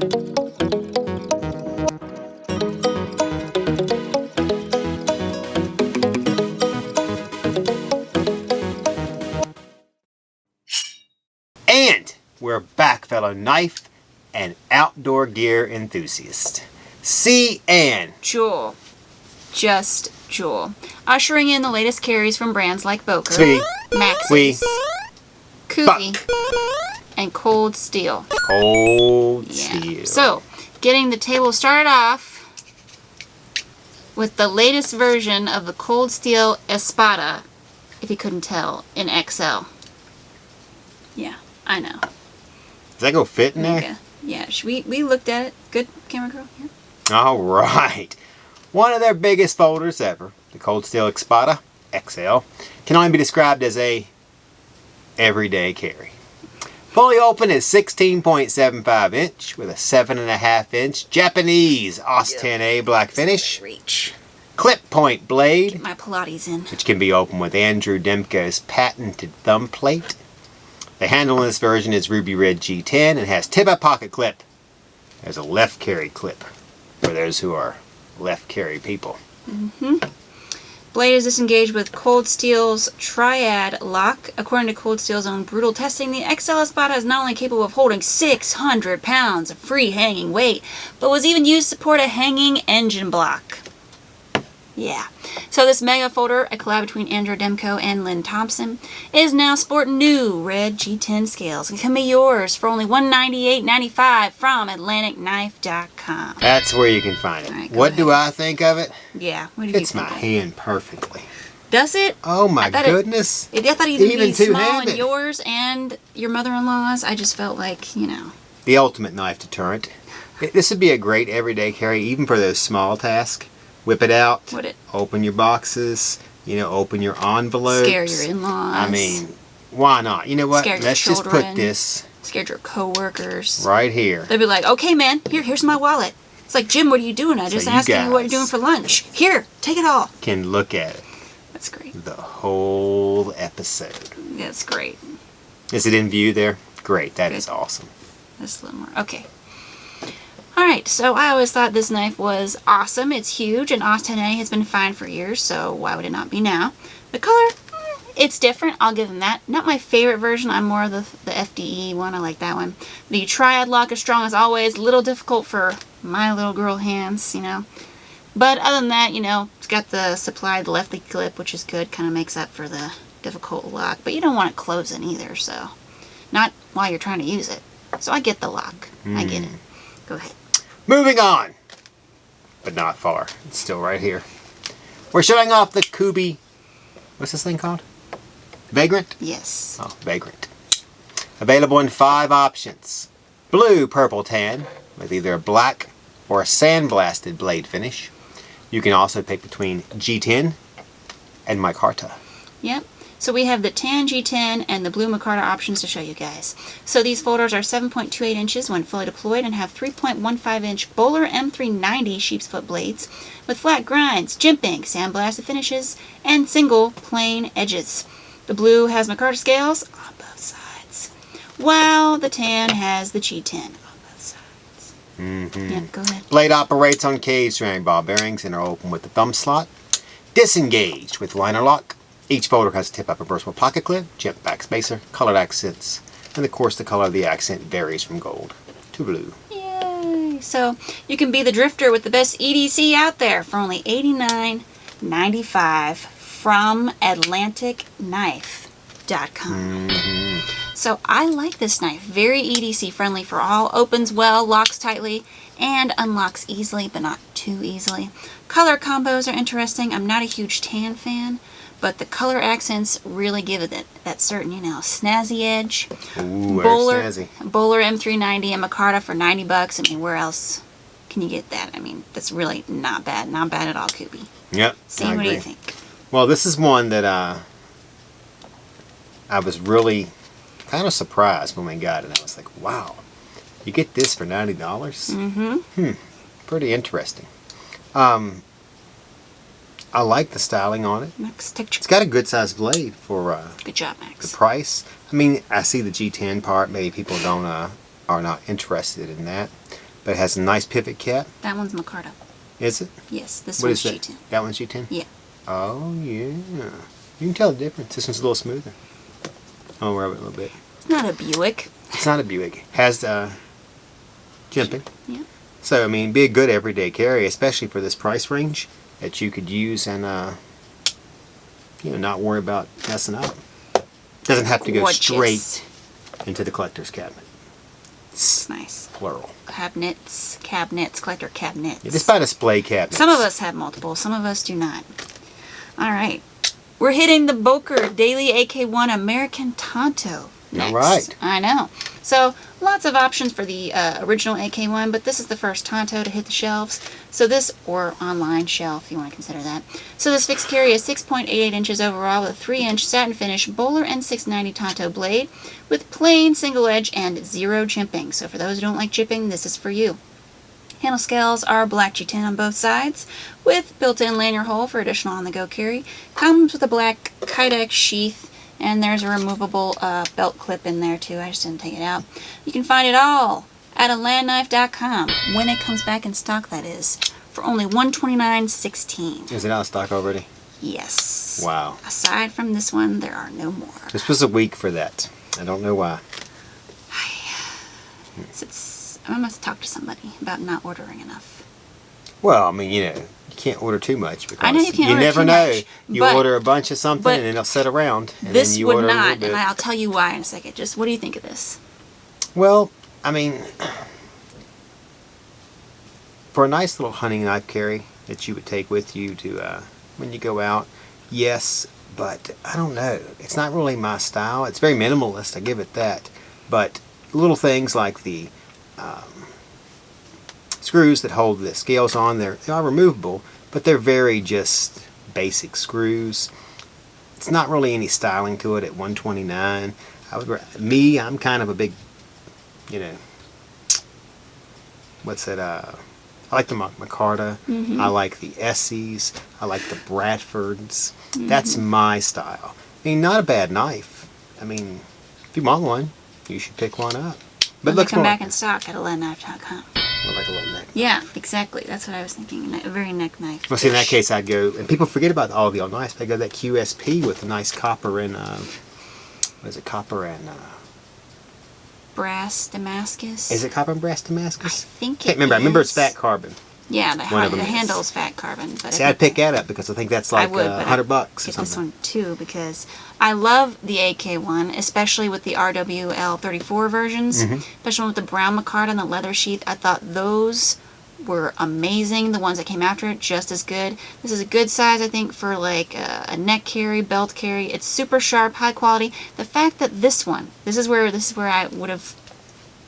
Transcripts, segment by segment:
And we're back, fellow knife and outdoor gear enthusiasts. Cee Jul. Just Jul. Ushering in the latest carries from brands like Boker, Maxace, Kubey, and Cold Steel. Cold Steel. So, getting the table started off with the latest version of the Cold Steel Espada, if you couldn't tell, in XL. Yeah, I know. Does that go fit in there? Yeah, we looked at it. Good, camera girl? Here. All right. One of their biggest folders ever, the Cold Steel Espada XL, can only be described as a everyday carry. Fully open is 16.75 inch with a 7.5 inch Japanese OS 10A black finish. Reach. Clip point blade. Get my Pilates in. Which can be opened with Andrew Demko's patented thumb plate. The handle in this version is ruby red G10 and has tip-up pocket clip. There's a left carry clip for those who are left carry people. Blade is disengaged with Cold Steel's Triad lock. According to Cold Steel's own brutal testing, the XL Espada is not only capable of holding 600 pounds of free hanging weight, but was even used to support a hanging engine block. Yeah. So this mega folder, a collab between Andrew Demko and Lynn Thompson, is now sporting new red G10 scales. It can be yours for only $198.95 from AtlanticKnife.com. That's where you can find it. Right, what do I think of it? Yeah. What do you It's think my of it? hand perfectly. Does it? Oh my goodness. I thought it would be small two-handed. in yours and your mother-in-law's. I just felt like, you know. The ultimate knife deterrent. This would be a great everyday carry, even for those small tasks. Whip it out, Would it? Open your boxes, you know, open your envelopes. Scare your in-laws. I mean, why not? You know what? Scare your Let's just children. put this Scared your coworkers. right here. They'd be like, okay, man, here's my wallet. It's like, Jim, what are you doing? I just asked you what you're doing for lunch. Here, take it all. Can look at it. That's great. The whole episode. That's great. Is it in view there? Great. That is awesome. Just a little more. Okay. Alright, so I always thought this knife was awesome. It's huge, and OS 10A has been fine for years, so why would it not be now? The color, it's different. I'll give them that. Not my favorite version. I'm more of the FDE one. I like that one. The Triad lock is strong as always. A little difficult for my little girl hands, you know. But other than that, you know, it's got the supplied lefty clip, which is good. Kind of makes up for the difficult lock. But you don't want it closing either, so. Not while you're trying to use it. So I get the lock. I get it. Go ahead. Moving on, but not far. It's still right here. We're showing off the Kubey, what's this thing called? Vagrant? Yes. Oh, Vagrant. Available in 5 options. Blue, purple, tan, with either a black or a sandblasted blade finish. You can also pick between G10 and micarta. Yep. So we have the tan G10 and the blue micarta options to show you guys. So these folders are 7.28 inches when fully deployed and have 3.15 inch Bowler M390 sheepsfoot blades with flat grinds, jimping, sandblasted finishes, and single plain edges. The blue has micarta scales on both sides, while the tan has the G10 on both sides. Yeah, go ahead. Blade operates on K-strand ball bearings and are open with the thumb slot. Disengaged with liner lock. Each folder has a tip-up reversible pocket clip, jet back spacer, colored accents, and of course the color of the accent varies from gold to blue. Yay! So you can be the drifter with the best EDC out there for only $89.95 from AtlanticKnife.com. So I like this knife. Very EDC friendly for all. Opens well, locks tightly, and unlocks easily, but not too easily. Color combos are interesting. I'm not a huge tan fan, but the color accents really give it that certain, you know, snazzy edge. Ooh, Bowler snazzy. M390 and micarta for $90. I mean, where else can you get that? I mean, that's really not bad. Not bad at all, Kubey. Yep. See, what do you think? Well, this is one that I was really kind of surprised when we got it. I was like, wow, you get this for $90? Mm-hmm. Pretty interesting. I like the styling on it. It's got a good sized blade for good job, Max. the price. I mean, I see the G10 part. Maybe people don't are not interested in that. but it has a nice pivot cap. That one's micarta. Is it? Yes, this What one's is that? G10. That one's G10? Yeah. Oh, yeah. You can tell the difference. This one's a little smoother. I'll rub it a little bit. It's not a Buick. It's not a Buick. Has jimping. Yeah. So, I mean, be a good everyday carry, especially for this price range that you could use and, you know, not worry about messing up. Doesn't have to go Gorgeous. straight into the collector's cabinet. It's nice. Plural. Cabinets, collector cabinets. Yeah, just by display cabinets. Some of us have multiple, some of us do not. All right. We're hitting the Boker Daily AK1 American Tanto next. All right. I know. So, lots of options for the original AK1, but this is the first Tanto to hit the shelves. So this, or online shelf, if you want to consider that. So this fixed carry is 6.88 inches overall with a 3-inch satin finish bowler and 690 Tanto blade with plain single edge and 0 jimping. So for those who don't like jimping, this is for you. Handle scales are black G10 on both sides with built-in lanyard hole for additional on-the-go carry. Comes with a black Kydex sheath. And there's a removable belt clip in there too. I just didn't take it out. You can find it all at alandknife.com when it comes back in stock, that is, for only $129.16. Is it out of stock already? Yes. Wow. Aside from this one, there are no more. This was a week for that. I don't know why. I'm going to have to talk to somebody about not ordering enough. Well, I mean, you know, you can't order too much because I know you can't order never too know. much, You but- order a bunch of something but and it'll sit around. And This then you would order a not, little bit. and I'll tell you why in a second. Just what do you think of this? Well, I mean, for a nice little hunting knife carry that you would take with you to when you go out, yes, but I don't know. It's not really my style. It's very minimalist, I give it that. But little things like the screws that hold the scales on, they are removable, but they're very just basic screws. It's not really any styling to it at $129. I'm kind of a big, you know, what's that? I like the micarta. I like the Essies. I like the Bradfords. That's my style. I mean, not a bad knife. I mean, if you want one, you should pick one up. But When looks they come more back in stock at alandknife.com. like a little neck. Yeah, exactly. That's what I was thinking. A very neck knife. Well, see, in that case, I'd go, and people forget about all the old knives. They go that QSP with a nice copper and, what is it, copper and, Brass Damascus. is it copper and brass I Damascus? think Can't remember. I remember it's fat carbon. Yeah, One of them the is. handle's fat carbon. But See, I'd pick that up because I think that's like I would, but $100 or get something. this one too because I love the AK1, especially with the RWL34 versions, especially with the brown micarta and the leather sheath. I thought those were amazing. The ones that came after it, just as good. This is a good size, I think, for like a neck carry, belt carry. It's super sharp, high quality. The fact that this is where I would have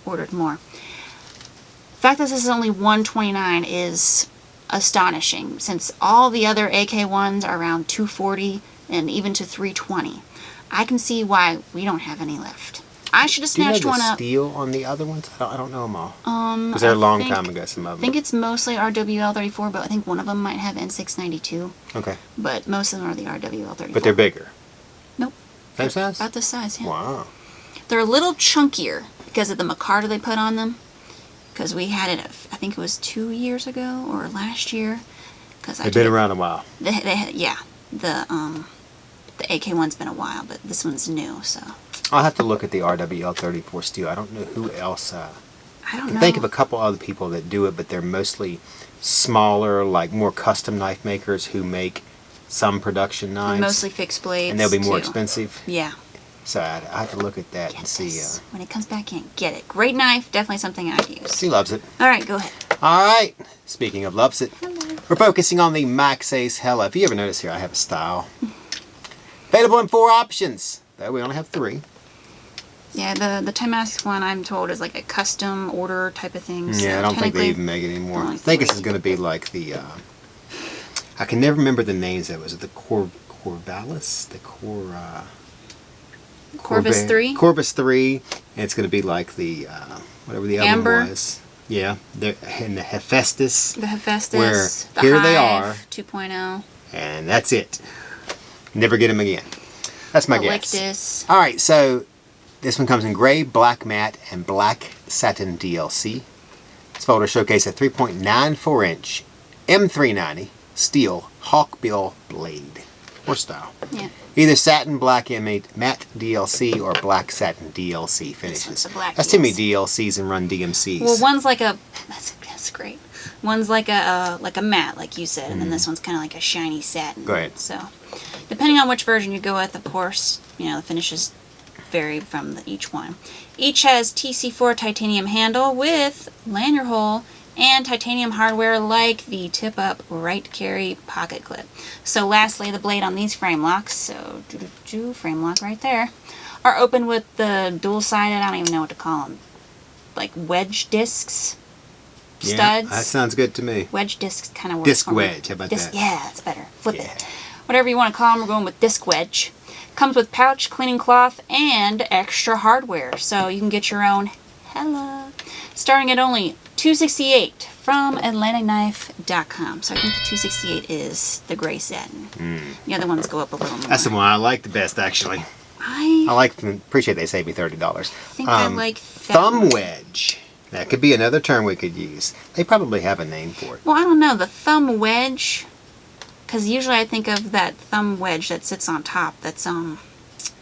ordered more. The fact that this is only $129 is astonishing, since all the other AK1s are around $240 and even to $320. I can see why we don't have any left. I should have snatched one up. Do you know the steel on the other ones? I don't know them all. Because they're a long time ago, some of I them. think it's mostly RWL34, but I think one of them might have N692. Okay. But most of them are the RWL34. But they're bigger. Nope. Same size? About this size, yeah. Wow. They're a little chunkier because of the micarta they put on them. Because we had it, I think it was 2 years ago or last year. They've been around a while. Yeah, the AK1's been a while, but this one's new, so. I'll have to look at the RWL34 steel. I don't know who else. I don't can know. think of a couple other people that do it, but they're mostly smaller, like more custom knife makers who make some production knives. Mostly fixed blades. And they'll be more too. expensive. Yeah. So I have to look at that and Get see. this. When it comes back in, get it. Great knife, definitely something I'd use. She loves it. All right, go ahead. All right. Speaking of loves it, Hello. we're focusing on the Maxace Hela. If you ever notice here, I have a style. Available in 4 options, though we only have 3. Yeah, the Damascus one I'm told is like a custom order type of thing. So Yeah, I don't think they technically- even make it anymore. only I think this 3. is going to be like the. I can never remember the names of it. Was it the Corvallis? The Corvus 3? Corvus 3. And it's going to be like the. Whatever the Amber. other one was. Yeah. And the Hephaestus. The Hephaestus. Where the here Hive they are. 2.0. And that's it. Never get them again. That's my guess. Electus. Alright, so this one comes in gray, black matte, and black satin DLC. This folder showcases a 3.94 inch M390 steel hawkbill blade or style. Yeah. Either satin black matte DLC or black satin DLC finishes. This one's a black That's too many DLC. DLCs and run DMCs. Well, one's like a that's great. One's like a matte, like you said, and then this one's kind of like a shiny satin. Go ahead. So, depending on which version you go with, of course, you know the finishes vary from each one. Each has TC4 titanium handle with lanyard hole and titanium hardware like the tip-up right carry pocket clip. So lastly, the blade on these frame locks, so frame lock right there, are open with the dual-sided, I don't even know what to call them, like wedge discs, yeah, studs. that sounds good to me. Wedge discs kind of works Disc for me. wedge, how about that? Yeah, that's better. Flip Yeah. it. Whatever you want to call them, we're going with disc wedge. Comes with pouch, cleaning cloth, and extra hardware, so you can get your own Hela. Starting at only $268 from AtlanticKnife.com. So I think the $268 is the gray satin. The other ones go up a little more. That's the one I like the best, actually. I like them. Appreciate they saved me $30. I think I like that thumb one. wedge. That could be another term we could use. They probably have a name for it. Well, I don't know. The thumb wedge, because usually I think of that thumb wedge that sits on top. That's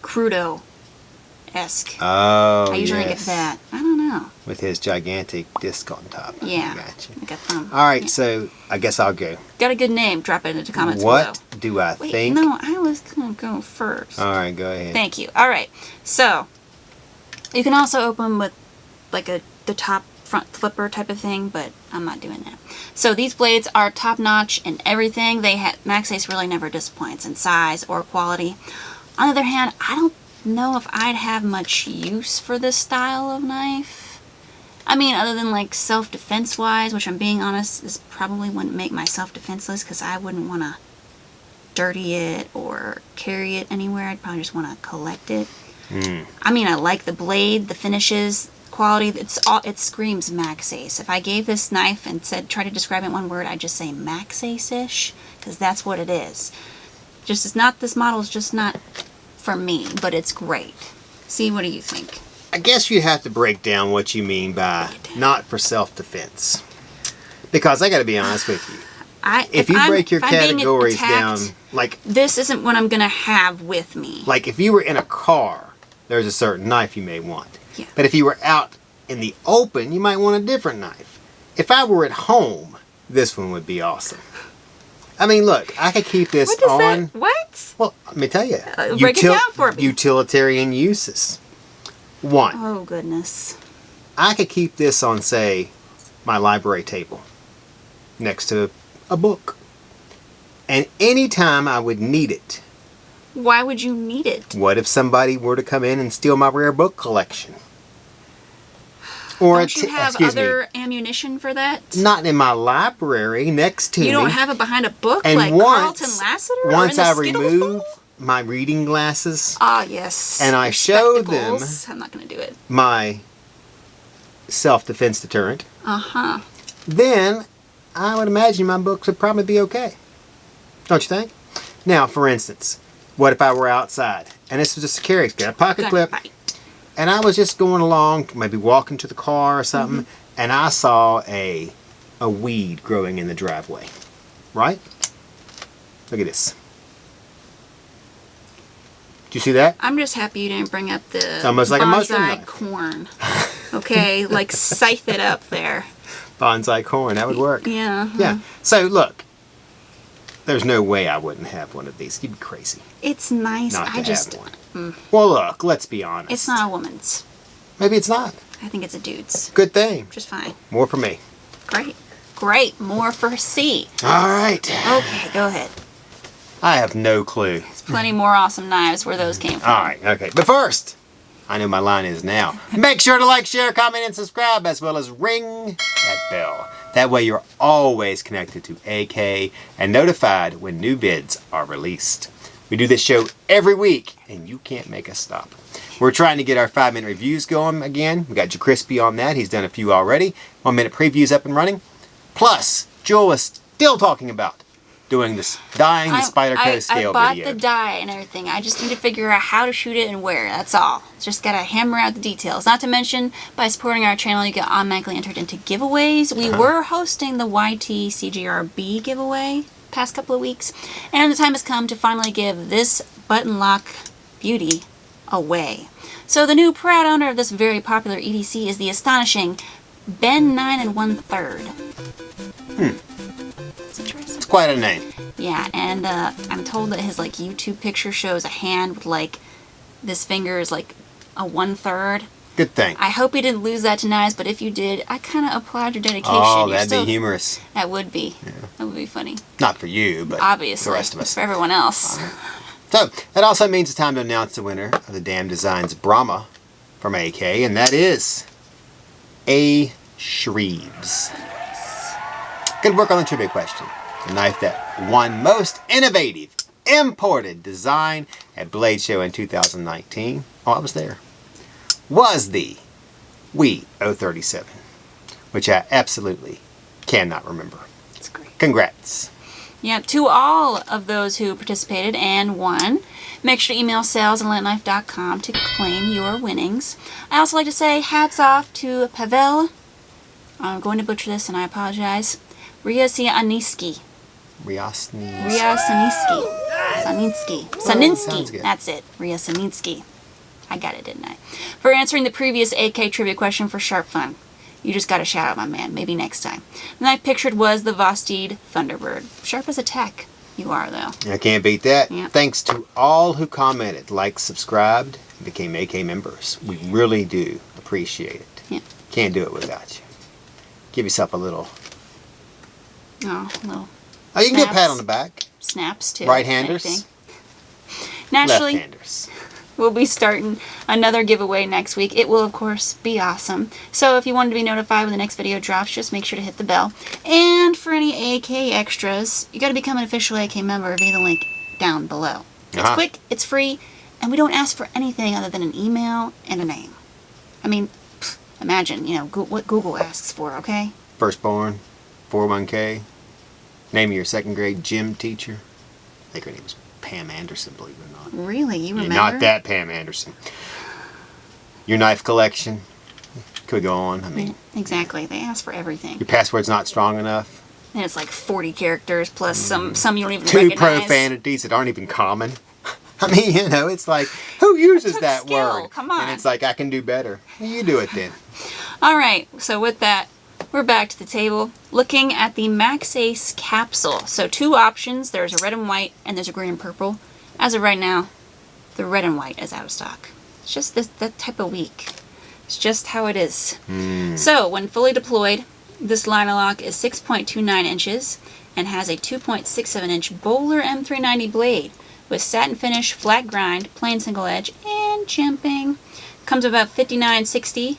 Crudo-esque. Oh, I usually think of that. I don't know. With his gigantic disc on top. Yeah. Gotcha. Like a thumb. All right, Yeah. so I guess I'll go. Got a good name. Drop it into the comments What below. do I Wait, think? no, I was going to go first. All right, go ahead. Thank you. All right. So, you can also open with like the top front flipper type of thing, but I'm not doing that. So these blades are top notch in everything. Maxace really never disappoints in size or quality. On the other hand, I don't know if I'd have much use for this style of knife. I mean, other than like self-defense wise, which I'm being honest, this probably wouldn't make my self-defense list because I wouldn't want to dirty it or carry it anywhere. I'd probably just want to collect it. I mean, I like the blade, the finishes, quality. It screams Maxace. If I gave this knife and try to describe it in one word, I'd just say Maxace-ish, because that's what it is. Just it's not, this model is just not for me, but it's great. See, what do you think? I guess you have to break down what you mean by not for self-defense. Because I got to be honest with you. If you break your categories down, like this isn't what I'm gonna have with me. Like if you were in a car, there's a certain knife you may want. Yeah. But if you were out in the open, you might want a different knife. If I were at home, this one would be awesome. I mean, look, I could keep this What is on. that? What? Well, let me tell you. Break it down for me. Utilitarian uses. One, Oh goodness. I could keep this on, say, my library table next to a book. And anytime I would need it. Why would you need it? What if somebody were to come in and steal my rare book collection? Or Don't you have other ammunition for that? Not in my library next to me. You don't have it behind a book And like once- Carlton Lassiter? Once or in I the Skittles remove bowl? my reading glasses, Ah, yes. and I Your show them- spectacles. I'm not going to do it. my self-defense deterrent, Uh-huh. then I would imagine my books would probably be okay. Don't you think? Now, for instance, what if I were outside, and this was just a carry, it's got a pocket clip, and I was just going along, maybe walking to the car or something, and I saw a weed growing in the driveway, right? Look at this. Do you see that? I'm just happy you didn't bring up the It's almost like a mushroom bonsai knife. corn. Okay, like scythe it up there. Bonsai corn, that would work. Yeah. Yeah. So look, there's no way I wouldn't have one of these. You'd be crazy It's nice. not to I just, have one. Well, look, let's be honest. it's not a woman's. Maybe it's not. I think it's a dude's. Good thing. Just fine. More for me. Great. Great. More for C. All right. Okay, go ahead. I have no clue. Plenty more awesome knives where those came from. All right. Okay. But first, I know my line is now. Make sure to like, share, comment, and subscribe, as well as ring that bell. That way you're always connected to AK and notified when new vids are released. We do this show every week, and you can't make us stop. We're trying to get our 5-minute reviews going again. We got Crispy on that. He's done a few already. 1-minute previews up and running. Plus, Jul is still talking about doing this, dyeing the Spyderco scale I bought video. the dye and everything. I just need to figure out how to shoot it and where. That's all. Just gotta hammer out the details. Not to mention, by supporting our channel, you get automatically entered into giveaways. We were hosting the YT CGRB giveaway past couple of weeks, and the time has come to finally give this button lock beauty away. So the new proud owner of this very popular EDC is the astonishing Ben 9 1/3. It's quite a name. Yeah, and I'm told that his like YouTube picture shows a hand with like this finger is like a 1/3. Good thing. I hope he didn't lose that to knives, but if you did, I kind of applaud your dedication. Oh, You're that'd be humorous. That would be. Yeah. That would be funny. Not for you, but Obviously, for the rest of us. For everyone else. So, that also means it's time to announce the winner of the Damn Designs Brahma from AK, and that is A. Shreves. Good work on the trivia question. The knife that won most innovative imported design at Blade Show in 2019. Oh, I was there. Was the WE 037, which I absolutely cannot remember. That's great. Congrats. Yeah, to all of those who participated and won, make sure to email sales@lantknife.com to claim your winnings. I also like to say hats off to Pavel. I'm going to butcher this and I apologize. Ryasianiski. Ryasianiski. Saninsky. That's it. Ryasianiski. I got it, didn't I? For answering the previous AK trivia question for Sharp Fun. You just got a shout out, my man. Maybe next time. The knife pictured was the Vosteed Thunderbird. Sharp as a tack. You are, though. I can't beat that. Yeah. Thanks to all who commented, liked, subscribed, and became AK members. We really do appreciate it. Yeah. Can't do it without you. Give yourself a little... Oh, little Oh, you can get a snaps. pat on the back. Snaps, too. Right-handers. Anything. Naturally, Left-handers. we'll be starting another giveaway next week. It will, of course, be awesome. So if you wanted to be notified when the next video drops, just make sure to hit the bell. And for any AK extras, you got to become an official AK member via the link down below. It's quick, it's free, and we don't ask for anything other than an email and a name. I mean, imagine, you know, what Google asks for, okay? Firstborn, 401k, name of your second grade gym teacher. I think her name was Pam Anderson, believe it or not. Really? You remember? Not that Pam Anderson. Your knife collection. Could go on. I mean, exactly. They ask for everything. your password's not strong enough. And it's like 40 characters plus some you don't even 2 recognize. profanities that aren't even common. I mean, you know, it's like, who uses took that skill. word? Come on. And it's like, I can do better. You do it then. All right. So with that, we're back to the table looking at the Maxace Capsule. So 2 options. There's a red and white and there's a green and purple. As of right now, the red and white is out of stock. It's just that type of week. It's just how it is. So when fully deployed, this liner lock is 6.29 inches and has a 2.67 inch Bowler M390 blade with satin finish, flat grind, plain single edge, and jimping. Comes about 59.60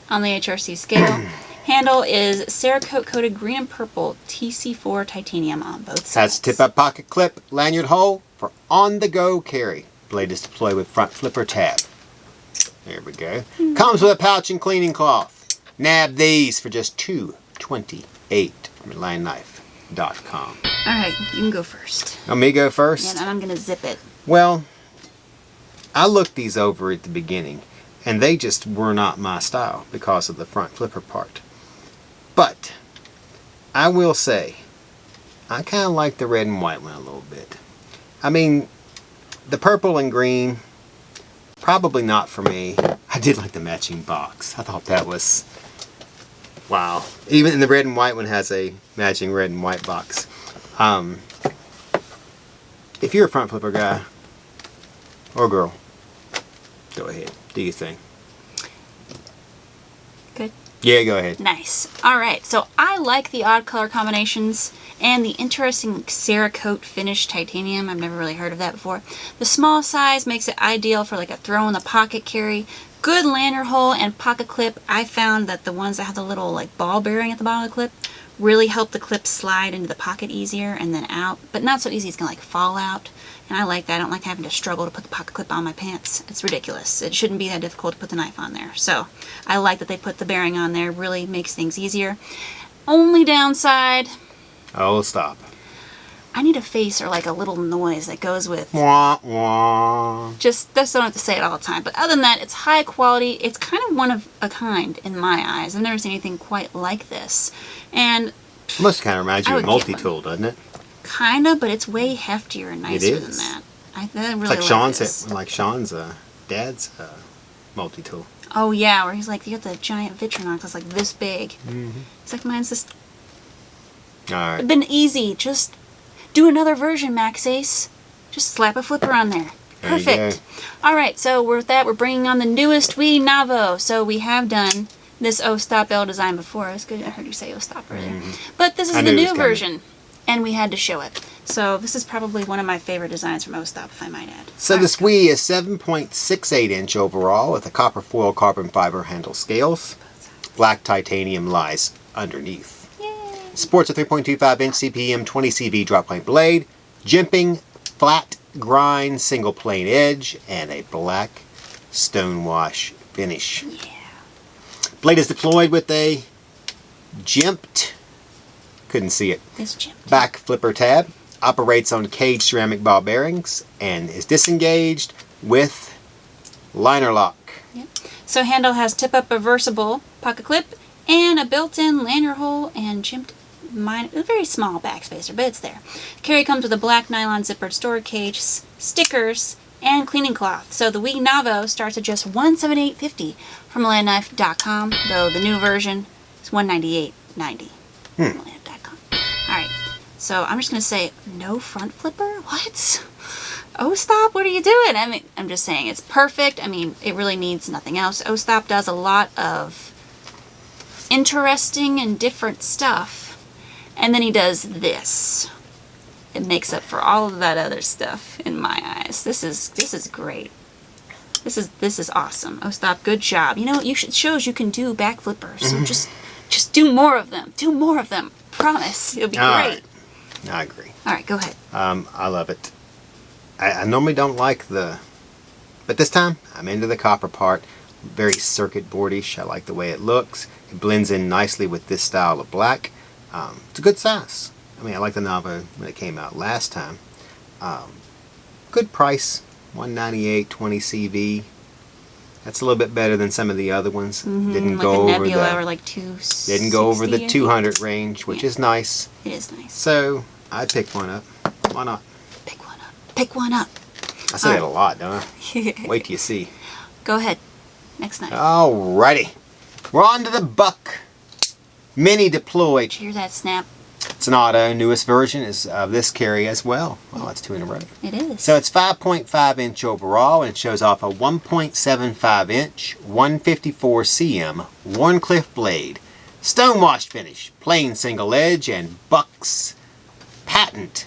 on the HRC scale. Handle is Cerakote coated green and purple TC4 titanium on both sides. That's tip-up pocket clip, lanyard hole for on-the-go carry. Blade is deployed with front flipper tab. There we go. Comes with a pouch and cleaning cloth. Nab these for just $2.28 from LandKnife.com. All right, you can go first. Want me to go first? And I'm going to zip it. Well, I looked these over at the beginning, and they just were not my style because of the front flipper part. But I will say, I kind of like the red and white one a little bit. I mean, the purple and green, probably not for me. I did like the matching box. I thought that was, wow. Even the red and white one has a matching red and white box. If you're a front flipper guy, or girl, go ahead. Do your thing. Good. Yeah, go ahead. Nice. Alright, so I like the odd color combinations and the interesting Cerakote finish titanium. I've never really heard of that before. The small size makes it ideal for like a throw in the pocket carry. Good lanyard hole and pocket clip. I found that the ones that have the little like ball bearing at the bottom of the clip really help the clip slide into the pocket easier and then out, but not so easy it's gonna like fall out. And I like that. I don't like having to struggle to put the pocket clip on my pants. It's ridiculous. It shouldn't be that difficult to put the knife on there. So I like that they put the bearing on there. Really makes things easier. Only downside, Oh, stop. I need a face or like a little noise that goes with. Wah, wah. Just, that's don't have to say it all the time. But other than that, it's high quality. It's kind of one of a kind in my eyes. I've never seen anything quite like this. And Must kind of remind you I of would get multi-tool, doesn't it? kind of, but it's way heftier and nicer than that. I really It's like this. Sean's dad's multi-tool. Oh yeah, where he's like, you got the giant Victronox that's like this big. It's like, mine's just Alright. been easy. Just do another version, Maxace. Just slap a flipper on there. There you Perfect. Alright, so with that, we're bringing on the newest WE Navo. So we have done this O-Stop L design before. It's good. I heard you say O-Stop earlier. But this is the new version, and we had to show it. So this is probably one of my favorite designs from O-Stop, if I might add. So this WE is 7.68 inch overall with a copper foil carbon fiber handle scales. Black titanium lies underneath. Yay. Sports a 3.25 inch CPM 20 CV drop point blade, jimping flat grind single plane edge, and a black stonewash finish. Yeah. Blade is deployed with a jimped, couldn't see it, This jimped. back flipper tab. Operates on cage ceramic ball bearings and is disengaged with liner lock. Yep. So handle has tip-up reversible pocket clip and a built-in lanyard hole and jimped a very small backspacer, but it's there. Carry comes with a black nylon zippered storage cage, stickers, and cleaning cloth. So the WE Navo starts at just $178.50 from wharncliffe.com, though the new version is $198.90 from wharncliffe.com. Alright, so I'm just going to say, no front flipper? What? O-Stop, what are you doing? I mean, I'm just saying, it's perfect. I mean, it really needs nothing else. O-Stop does a lot of interesting and different stuff. And then he does this. It makes up for all of that other stuff in my eyes. This is great. This is awesome. O-Stop, good job. You know, it shows you can do back flippers. So just do more of them. Do more of them. Promise. It'll be great. Right. I agree. All right, go ahead. I love it. I normally don't like but this time I'm into the copper part. Very circuit boardish. I like the way it looks. It blends in nicely with this style of black. It's a good size. I mean, I like the Navo when it came out last time. Good price, $198, 20 CV. That's a little bit better than some of the other ones. Didn't like go the over Nebula the or like 260. didn't go over the I think. 200 range, which is nice. It is nice. So I picked one up. Why not? Pick one up. Pick one up. I say that a lot, don't I? Wait till you see. Go ahead. Next knife. Alrighty, we're on to the Buck Mini Deployed. Hear that snap? It's an auto. Newest version is of this carry as well. Well, that's 2 in a row. It is. So it's 5.5 inch overall, and it shows off a 1.75 inch 154 cm Wharncliffe blade, stonewash finish, plain single edge, and Buck's patent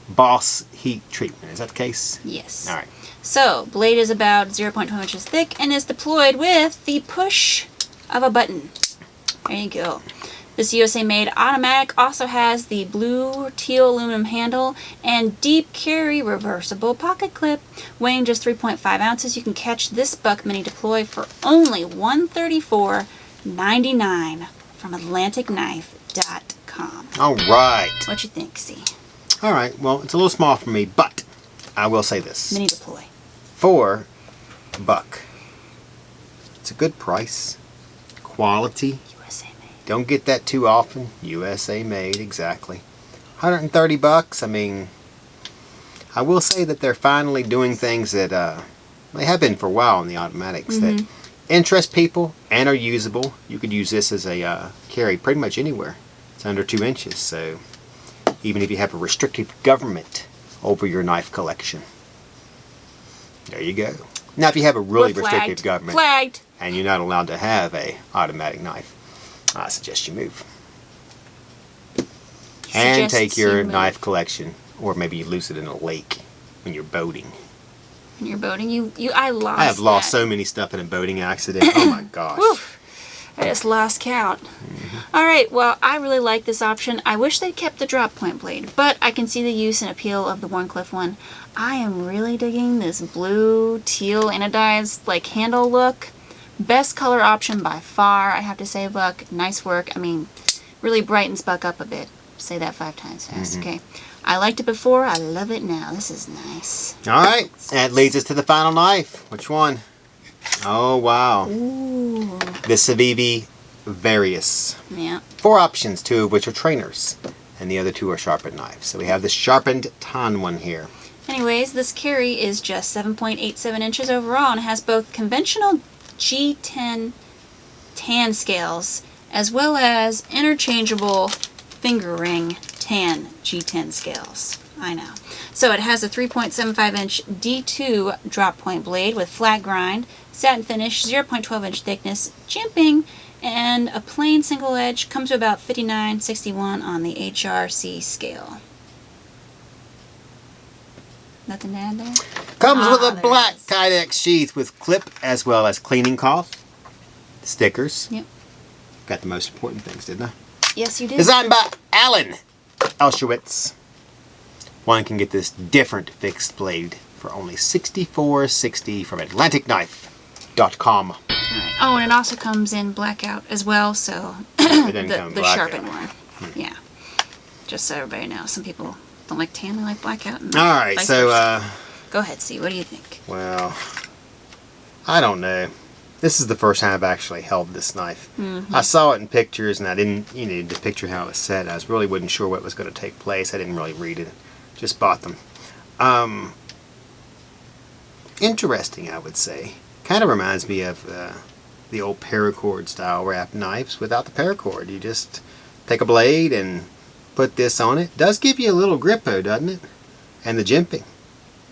Boss heat treatment. Is that the case? Yes. All right. So, blade is about 0.12 inches thick and is deployed with the push of a button. There you go. This USA-made automatic also has the blue teal aluminum handle and deep carry reversible pocket clip. Weighing just 3.5 ounces, you can catch this Buck Mini Deploy for only $134.99 from AtlanticKnife.com. All right. What you think, Cee? All right. Well, it's a little small for me, but I will say this. Mini Deploy. For $1. It's a good price. Quality. USA made. Don't get that too often. USA made, exactly. $130. I mean, I will say that they're finally doing things that they have been for a while in the automatics that interest people and are usable. You could use this as a carry pretty much anywhere. It's under 2 inches, so even if you have a restrictive government over your knife collection. There you go. Now, if you have a really restrictive government and you're not allowed to have a automatic knife, I suggest you move. And take your knife collection, or maybe you lose it in a lake when you're boating. When you're boating, I have lost so many stuff in a boating accident. Oh my gosh. Woof. I just lost count. Alright, well, I really like this option. I wish they'd kept the drop point blade, but I can see the use and appeal of the Wharncliffe one. I am really digging this blue, teal, anodized, like, handle look. Best color option by far, I have to say, Buck. Nice work. I mean, really brightens Buck up a bit. Say that 5 times fast, okay? I liked it before. I love it now. This is nice. All right. That leads us to the final knife. Which one? Oh, wow. Ooh. The Civivi Varius. Yeah. 4 options, 2 of which are trainers. And the other 2 are sharpened knives. So we have the sharpened tan one here. Anyways, this carry is just 7.87 inches overall and has both conventional G10 tan scales as well as interchangeable finger ring tan G10 scales. I know. So it has a 3.75 inch D2 drop point blade with flat grind, satin finish, 0.12 inch thickness, jimping, and a plain single edge. Comes to about 59.61 on the HRC scale. Nothing to add there? Comes with a there black is. Kydex sheath with clip as well as cleaning cloth, stickers. Yep. Got the most important things, didn't I? Yes, you did. Designed by Alan Elshowitz. One can get this different fixed blade for only $64.60 from AtlanticKnife.com. Alright. Oh, and it also comes in blackout as well, so It didn't come the blackout. sharpened one. Yeah. Just so everybody knows. Some people don't like tan, they like blackout. And All right, vice so versa. Go ahead, Cee. What do you think? well, I don't know. This is the first time I've actually held this knife. I saw it in pictures, and I didn't, just picture how it was set. I really wasn't sure what was going to take place. I didn't really read it. Just bought them. Interesting, I would say. Kind of reminds me of the old paracord style wrap knives without the paracord. You just take a blade and put this on it. Does give you a little grip though, doesn't it? And the jimping.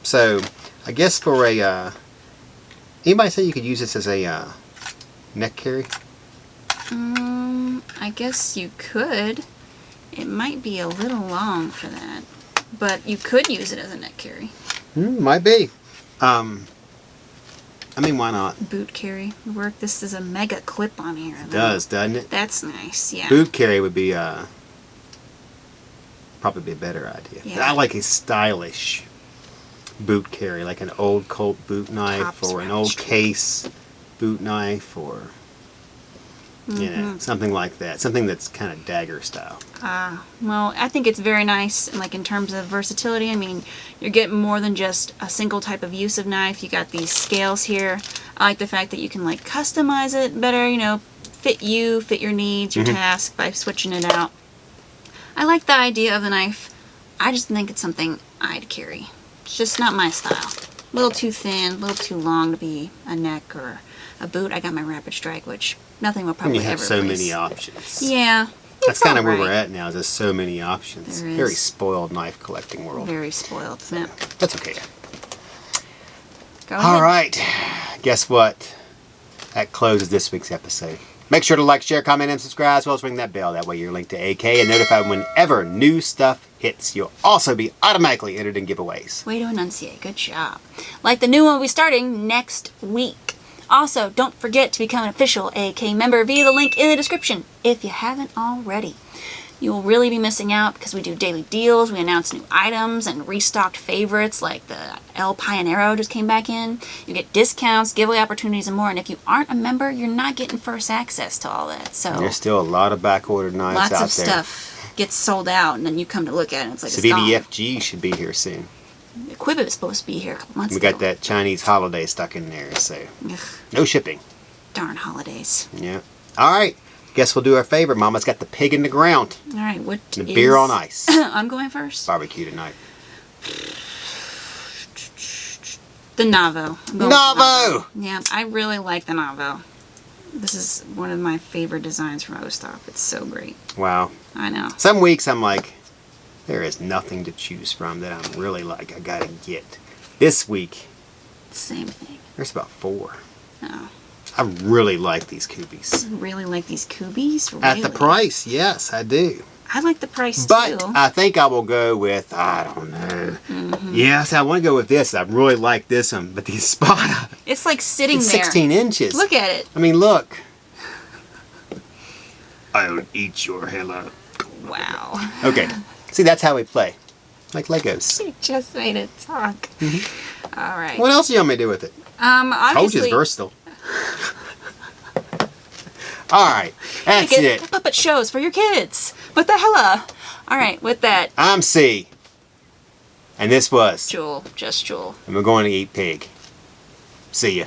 So, I guess for a... anybody say you could use this as a neck carry? I guess you could. It might be a little long for that. But you could use it as a neck carry. Might be. I mean, why not? Boot carry would work. This is a mega clip on here. It does, doesn't it? That's nice, yeah. Boot carry would be probably be a better idea. Yeah. I like a stylish boot carry, like an old Colt boot knife Tops or an round old straight. case boot knife or something like that. Something that's kind of dagger style. Well, I think it's very nice, like in terms of versatility. I mean, you're getting more than just a single type of use of knife. You got these scales here. I like the fact that you can like customize it better, fit you, fit your needs, your task by switching it out. I like the idea of the knife. I just think it's something I'd carry. It's just not my style. A little too thin, a little too long to be a neck or a boot. I got my Rapid Strike, which nothing will And probably you have ever so replace. many options. Yeah. That's kind of where we're alright. at now. Is there's so many options. There is. Very spoiled knife collecting world. Very spoiled. Yeah. That's okay. Go ahead. All right. Guess what? That closes this week's episode. Make sure to like, share, comment, and subscribe, as well as ring that bell. That way you're linked to AK and notified whenever new stuff hits. You'll also be automatically entered in giveaways. Way to enunciate. Good job. Like the new one will be starting next week. Also, don't forget to become an official AK member via the link in the description if you haven't already. You will really be missing out because we do daily deals, we announce new items and restocked favorites like the El Pionero just came back in. You get discounts, giveaway opportunities, and more. And if you aren't a member, you're not getting first access to all that. So There's still a lot of back-ordered knives lots out of there. stuff gets sold out, and then you come to look at it, and it's like Civivi it's FG should be here soon. gone. Kubey was supposed to be here a couple months We ago. got that Chinese holiday stuck in there, so Ugh, no shipping. darn holidays. Yeah. All right. Guess we'll do our favorite. Mama's got the pig in the ground All right, what and the is... beer on ice. I'm going first. Barbecue tonight. The Navo. I'm going with the Navo! Yeah, I really like the Navo. This is one of my favorite designs from O-Stop. It's so great. Wow. I know. Some weeks I'm like, there is nothing to choose from that I'm really like, I gotta get. This week, Same thing. there's about 4. Oh, I really like these Kubeys. I really like these Kubeys. Really. At the price, yes, I do. I like the price But too. I think I will go with, I don't know. Yes, I want to go with this. I really like this one. But the Espada, It's like sitting it's there. 16 inches. Look at it. I mean, look. I'll eat your Hela. Wow. Okay. See, that's how we play. Like Legos. You just made it talk. All right. What else do you want me to do with it? Told you Obviously, it's versatile. All right. That's get it. puppet shows for your kids. What the hella? All right, with that, I'm Cee. And this was Jul, Just Jul. And we're going to eat pig. See ya.